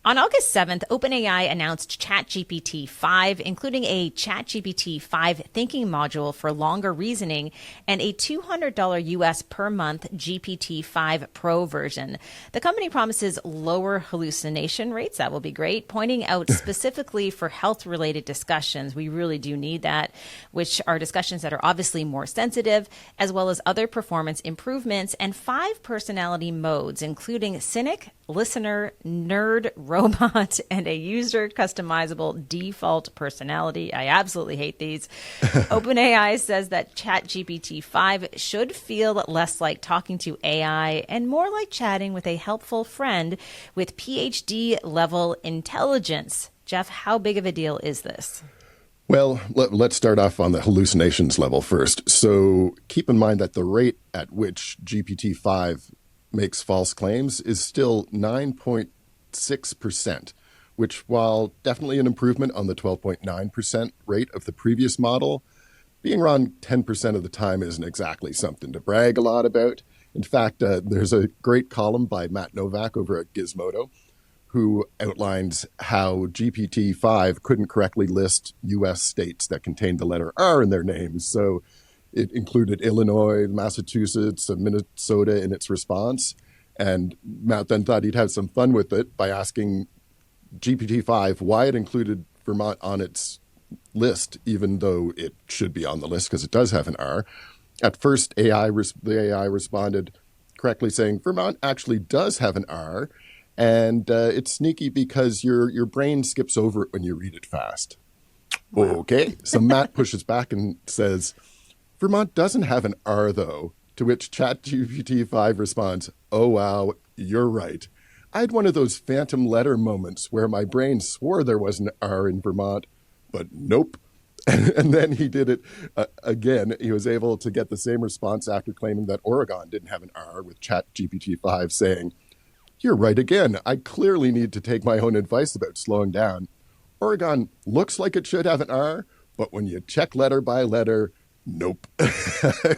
On August 7th, OpenAI announced ChatGPT-5, including a ChatGPT-5 thinking module for longer reasoning and a $200 US per month GPT-5 Pro version. The company promises lower hallucination rates. That will be great, pointing out specifically for health-related discussions. We really do need that, which are discussions that are obviously more sensitive, as well as other performance improvements and 5 personality modes, including cynic, listener, nerd, robot, and a user customizable default personality. I absolutely hate these. OpenAI says that ChatGPT-5 should feel less like talking to AI and more like chatting with a helpful friend with PhD level intelligence. Jeff, how big of a deal is this? Well, let's start off on the hallucinations level first. So keep in mind that the rate at which GPT-5 makes false claims is still 9.6%, which, while definitely an improvement on the 12.9% rate of the previous model, being wrong 10% of the time isn't exactly something to brag a lot about. In fact, there's a great column by Matt Novak over at Gizmodo who outlines how GPT-5 couldn't correctly list U.S. states that contained the letter R in their names. So it included Illinois, Massachusetts, and Minnesota in its response. And Matt then thought he'd have some fun with it by asking GPT-5 why it included Vermont on its list, even though it should be on the list because it does have an R. At first, the AI responded correctly saying, Vermont actually does have an R, and it's sneaky because your brain skips over it when you read it fast. Wow. Okay, so Matt pushes back and says, Vermont doesn't have an R, though, to which ChatGPT-5 responds, oh, wow, you're right. I had one of those phantom letter moments where my brain swore there was an R in Vermont, but nope. And then he did it again. He was able to get the same response after claiming that Oregon didn't have an R, with ChatGPT-5 saying, you're right again. I clearly need to take my own advice about slowing down. Oregon looks like it should have an R, but when you check letter by letter, nope.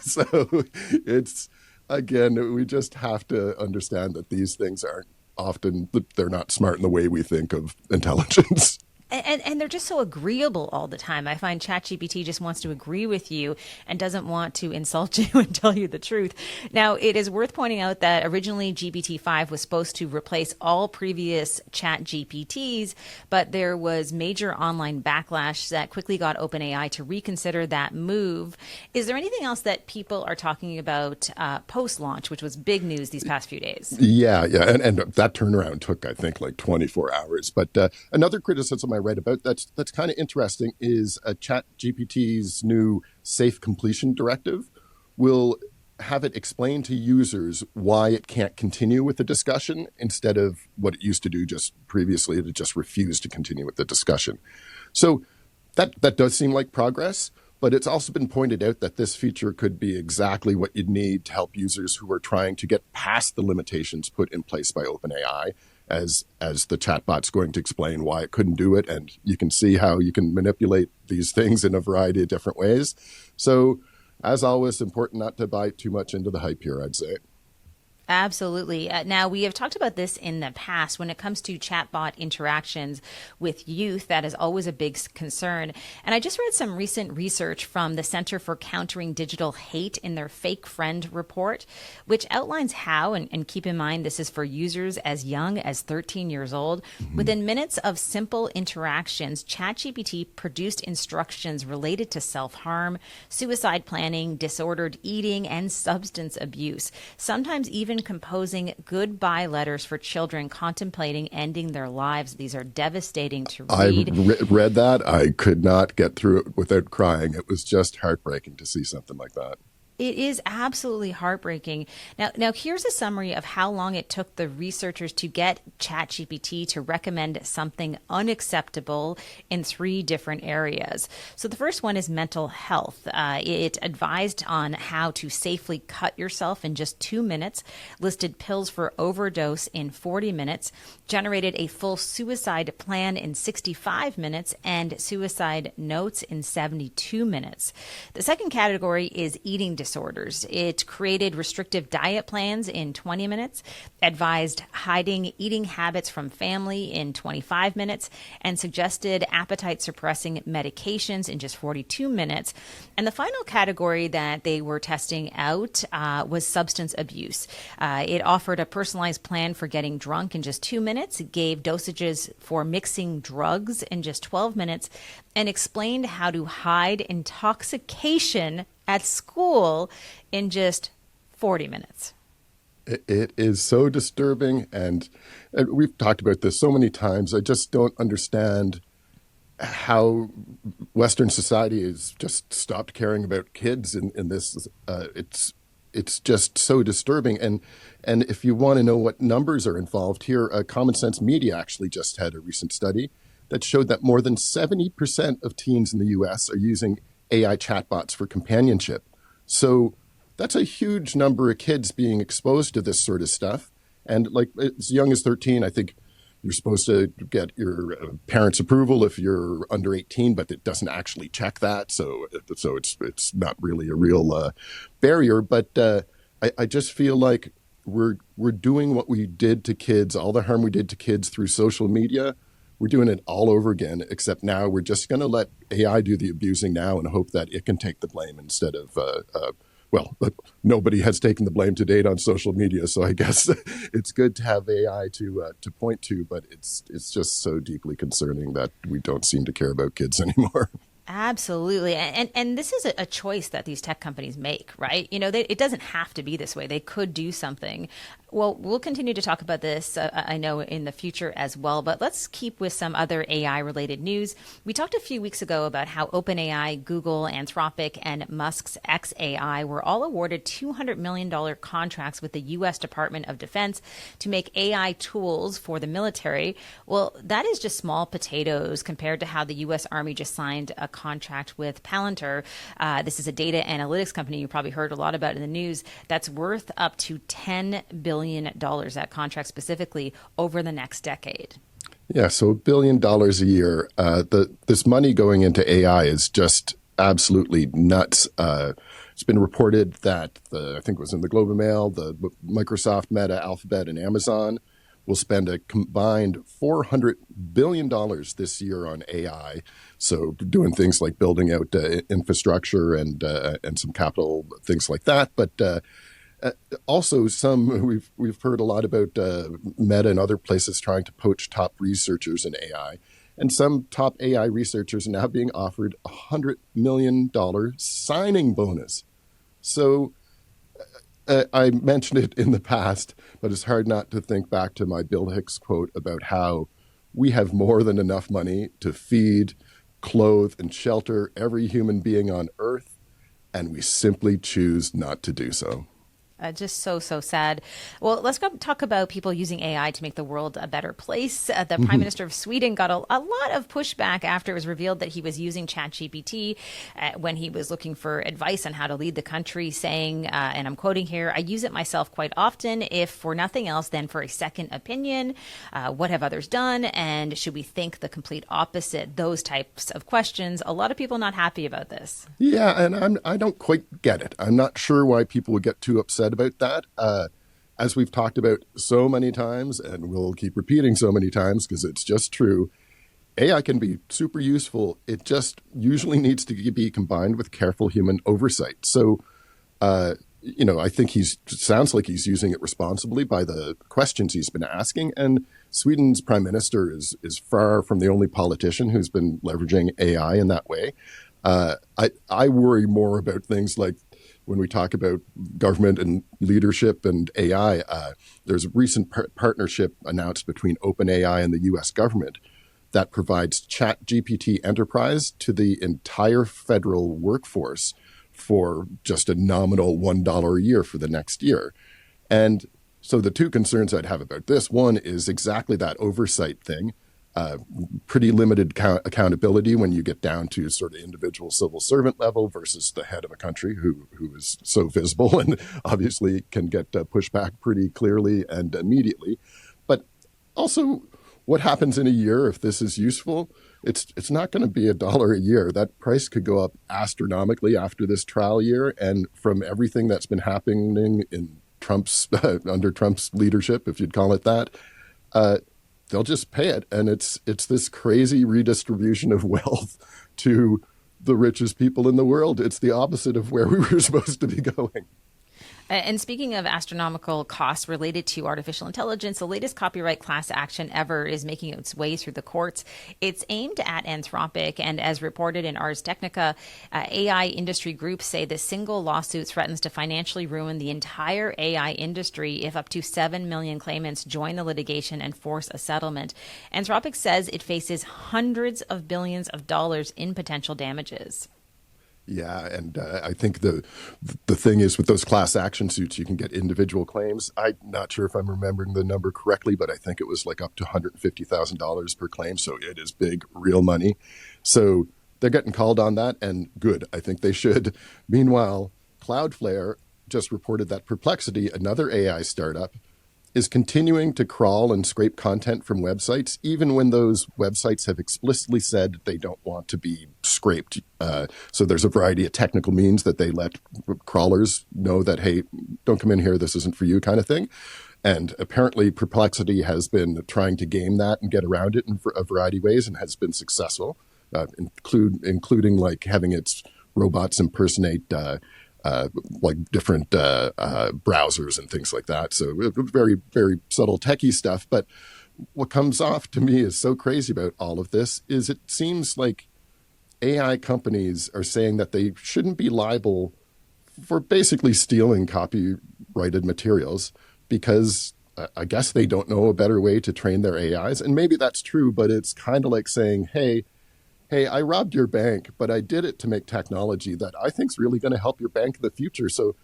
So it's, again, we just have to understand that these things aren't often, they're not smart in the way we think of intelligence. And they're just so agreeable all the time. I find ChatGPT just wants to agree with you and doesn't want to insult you and tell you the truth. Now, it is worth pointing out that originally GPT-5 was supposed to replace all previous ChatGPTs, but there was major online backlash that quickly got OpenAI to reconsider that move. Is there anything else that people are talking about post-launch, which was big news these past few days? Yeah. And that turnaround took, I think, like 24 hours. But another criticism I read about that's kind of interesting is ChatGPT's new safe completion directive will have it explain to users why it can't continue with the discussion instead of what it used to do just previously, to just refuse to continue with the discussion. So that does seem like progress, but it's also been pointed out that this feature could be exactly what you'd need to help users who are trying to get past the limitations put in place by OpenAI, as the chatbot's going to explain why it couldn't do it. And you can see how you can manipulate these things in a variety of different ways. So, as always, important not to buy too much into the hype here, I'd say. Absolutely. Now, we have talked about this in the past. When it comes to chatbot interactions with youth, that is always a big concern. And I just read some recent research from the Center for Countering Digital Hate in their Fake Friend report, which outlines how, and keep in mind this is for users as young as 13 years old, within minutes of simple interactions, ChatGPT produced instructions related to self-harm, suicide planning, disordered eating, and substance abuse, sometimes even composing goodbye letters for children contemplating ending their lives. These are devastating to read. I read that. I could not get through it without crying. It was just heartbreaking to see something like that. It is absolutely heartbreaking. Now, here's a summary of how long it took the researchers to get ChatGPT to recommend something unacceptable in 3 different areas. So the first one is mental health. It advised on how to safely cut yourself in just 2 minutes, listed pills for overdose in 40 minutes, generated a full suicide plan in 65 minutes, and suicide notes in 72 minutes. The second category is eating disorders. It created restrictive diet plans in 20 minutes, advised hiding eating habits from family in 25 minutes, and suggested appetite-suppressing medications in just 42 minutes. And the final category that they were testing out was substance abuse. It offered a personalized plan for getting drunk in just 2 minutes, gave dosages for mixing drugs in just 12 minutes, and explained how to hide intoxication at school in just 40 minutes. It is so disturbing, and we've talked about this so many times. I just don't understand how Western society has just stopped caring about kids in this. It's just so disturbing. And if you want to know what numbers are involved here, Common Sense Media actually just had a recent study that showed that more than 70% of teens in the US are using AI chatbots for companionship. So that's a huge number of kids being exposed to this sort of stuff. And like as young as 13, I think you're supposed to get your parents' approval if you're under 18, but it doesn't actually check that. So it's not really a real barrier. But I just feel like we're doing what we did to kids, all the harm we did to kids through social media. We're doing it all over again, except now we're just going to let AI do the abusing now and hope that it can take the blame instead of, but nobody has taken the blame to date on social media. So I guess it's good to have AI to point to, but it's just so deeply concerning that we don't seem to care about kids anymore. Absolutely. And this is a choice that these tech companies make, right? It doesn't have to be this way. They could do something. Well, we'll continue to talk about this, I know, in the future as well. But let's keep with some other AI-related news. We talked a few weeks ago about how OpenAI, Google, Anthropic, and Musk's xAI were all awarded $200 million contracts with the U.S. Department of Defense to make AI tools for the military. Well, that is just small potatoes compared to how the U.S. Army just signed a contract with Palantir. This is a data analytics company you probably heard a lot about in the news that's worth up to $10 billion, that contract specifically, over the next decade. Yeah, so $1 billion a year. This money going into AI is just absolutely nuts. It's been reported that I think it was in the Globe and Mail, the Microsoft, Meta, Alphabet, and Amazon will spend a combined $400 billion this year on AI. So doing things like building out infrastructure and some capital, things like that. But also we've heard a lot about Meta and other places trying to poach top researchers in AI. And some top AI researchers are now being offered a $100 million signing bonus. So I mentioned it in the past, but it's hard not to think back to my Bill Hicks quote about how we have more than enough money to feed, clothe, and shelter every human being on Earth, and we simply choose not to do so. Just so sad. Well, let's go talk about people using AI to make the world a better place. The Prime Minister of Sweden got a lot of pushback after it was revealed that he was using ChatGPT when he was looking for advice on how to lead the country, saying, and I'm quoting here, "I use it myself quite often, if for nothing else than for a second opinion. What have others done? And should we think the complete opposite?" Those types of questions. A lot of people not happy about this. Yeah, and I don't quite get it. I'm not sure why people would get too upset about that. As we've talked about so many times, and we'll keep repeating so many times because it's just true, AI can be super useful. It just usually needs to be combined with careful human oversight. So, I think sounds like he's using it responsibly by the questions he's been asking. And Sweden's prime minister is far from the only politician who's been leveraging AI in that way. I worry more about things like when we talk about government and leadership and AI. There's a recent partnership announced between OpenAI and the U.S. government that provides ChatGPT Enterprise to the entire federal workforce for just a nominal $1 a year for the next year. And so the two concerns I'd have about this, one is exactly that oversight thing. Pretty limited accountability when you get down to sort of individual civil servant level versus the head of a country who is so visible and obviously can get pushback pretty clearly and immediately. But also, what happens in a year if this is useful? It's not going to be $1 a year. That price could go up astronomically after this trial year. And from everything that's been happening in Trump's under Trump's leadership, if you'd call it that, they'll just pay it. And it's this crazy redistribution of wealth to the richest people in the world. It's the opposite of where we were supposed to be going. And speaking of astronomical costs related to artificial intelligence, the latest copyright class action ever is making its way through the courts. It's aimed at Anthropic, and as reported in Ars Technica, AI industry groups say the single lawsuit threatens to financially ruin the entire AI industry if up to 7 million claimants join the litigation and force a settlement. Anthropic says it faces hundreds of billions of dollars in potential damages. Yeah, and I think the thing is with those class action suits, you can get individual claims. I'm not sure if I'm remembering the number correctly, but I think it was like up to $150,000 per claim. So it is big, real money. So they're getting called on that, and good. I think they should. Meanwhile, Cloudflare just reported that Perplexity, another AI startup, is continuing to crawl and scrape content from websites, even when those websites have explicitly said they don't want to be scraped. So there's a variety of technical means that they let crawlers know that, hey, don't come in here, this isn't for you, kind of thing. And apparently Perplexity has been trying to game that and get around it in a variety of ways and has been successful, including like having its robots impersonate like different browsers and things like that. So very, very subtle techie stuff. But what comes off to me is so crazy about all of this is it seems like AI companies are saying that they shouldn't be liable for basically stealing copyrighted materials because I guess they don't know a better way to train their AIs. And maybe that's true, but it's kind of like saying, hey, I robbed your bank, but I did it to make technology that I think is really going to help your bank in the future. So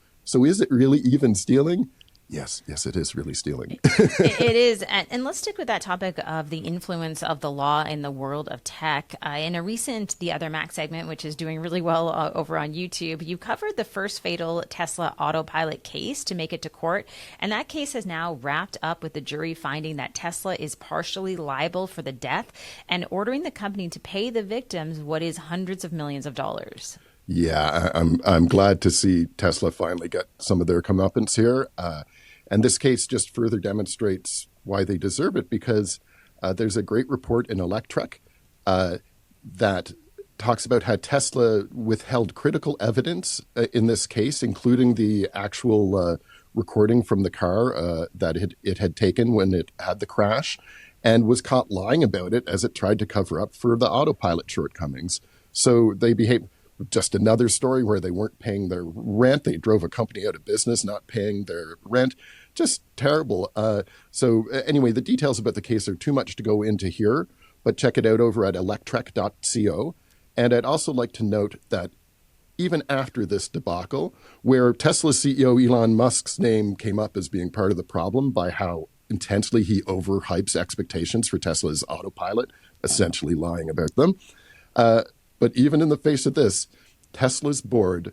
is it really even stealing? Yes, it is really stealing. It is. And let's stick with that topic of the influence of the law in the world of tech. In a recent The Other Mac segment, which is doing really well over on YouTube, you covered the first fatal Tesla Autopilot case to make it to court. And that case has now wrapped up with the jury finding that Tesla is partially liable for the death and ordering the company to pay the victims what is hundreds of millions of dollars. Yeah, I'm glad to see Tesla finally get some of their comeuppance here. And this case just further demonstrates why they deserve it because there's a great report in Electrek that talks about how Tesla withheld critical evidence in this case, including the actual recording from the car that it had taken when it had the crash, and was caught lying about it as it tried to cover up for the Autopilot shortcomings. So they behaved. Just another story where they weren't paying their rent. They drove a company out of business, not paying their rent. Just terrible. So anyway, the details about the case are too much to go into here, but check it out over at electrek.co. And I'd also like to note that even after this debacle, where Tesla CEO Elon Musk's name came up as being part of the problem by how intensely he overhypes expectations for Tesla's Autopilot, essentially lying about them, but even in the face of this, Tesla's board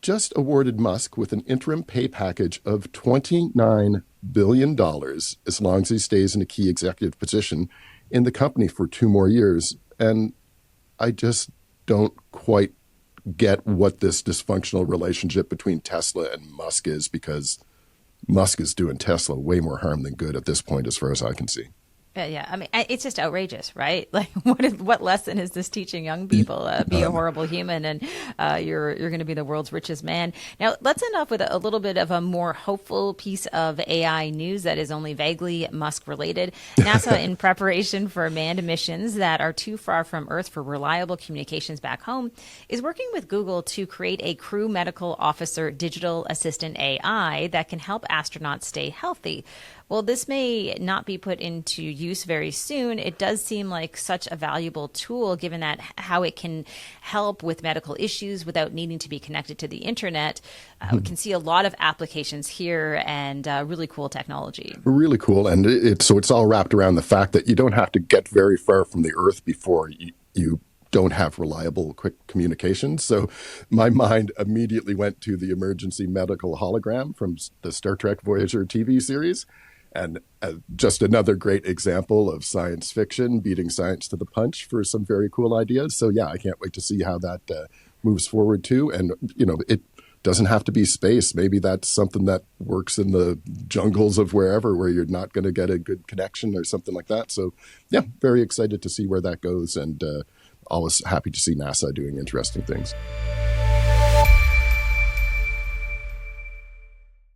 just awarded Musk with an interim pay package of $29 billion as long as he stays in a key executive position in the company for 2 more years. And I just don't quite get what this dysfunctional relationship between Tesla and Musk is, because Musk is doing Tesla way more harm than good at this point, as far as I can see. Yeah, I mean, it's just outrageous, right? Like, what lesson is this teaching young people? Be a horrible human, and you're going to be the world's richest man. Now, let's end off with a little bit of a more hopeful piece of AI news that is only vaguely Musk related. NASA, in preparation for manned missions that are too far from Earth for reliable communications back home, is working with Google to create a crew medical officer digital assistant AI that can help astronauts stay healthy. Well, this may not be put into use very soon. It does seem like such a valuable tool, given that how it can help with medical issues without needing to be connected to the internet. We can see a lot of applications here, and really cool technology. Really cool. And it's all wrapped around the fact that you don't have to get very far from the Earth before you don't have reliable, quick communications. So my mind immediately went to the emergency medical hologram from the Star Trek Voyager TV series. And just another great example of science fiction beating science to the punch for some very cool ideas. So yeah, I can't wait to see how that moves forward too. And, it doesn't have to be space. Maybe that's something that works in the jungles of wherever, where you're not going to get a good connection or something like that. So yeah, very excited to see where that goes, and always happy to see NASA doing interesting things.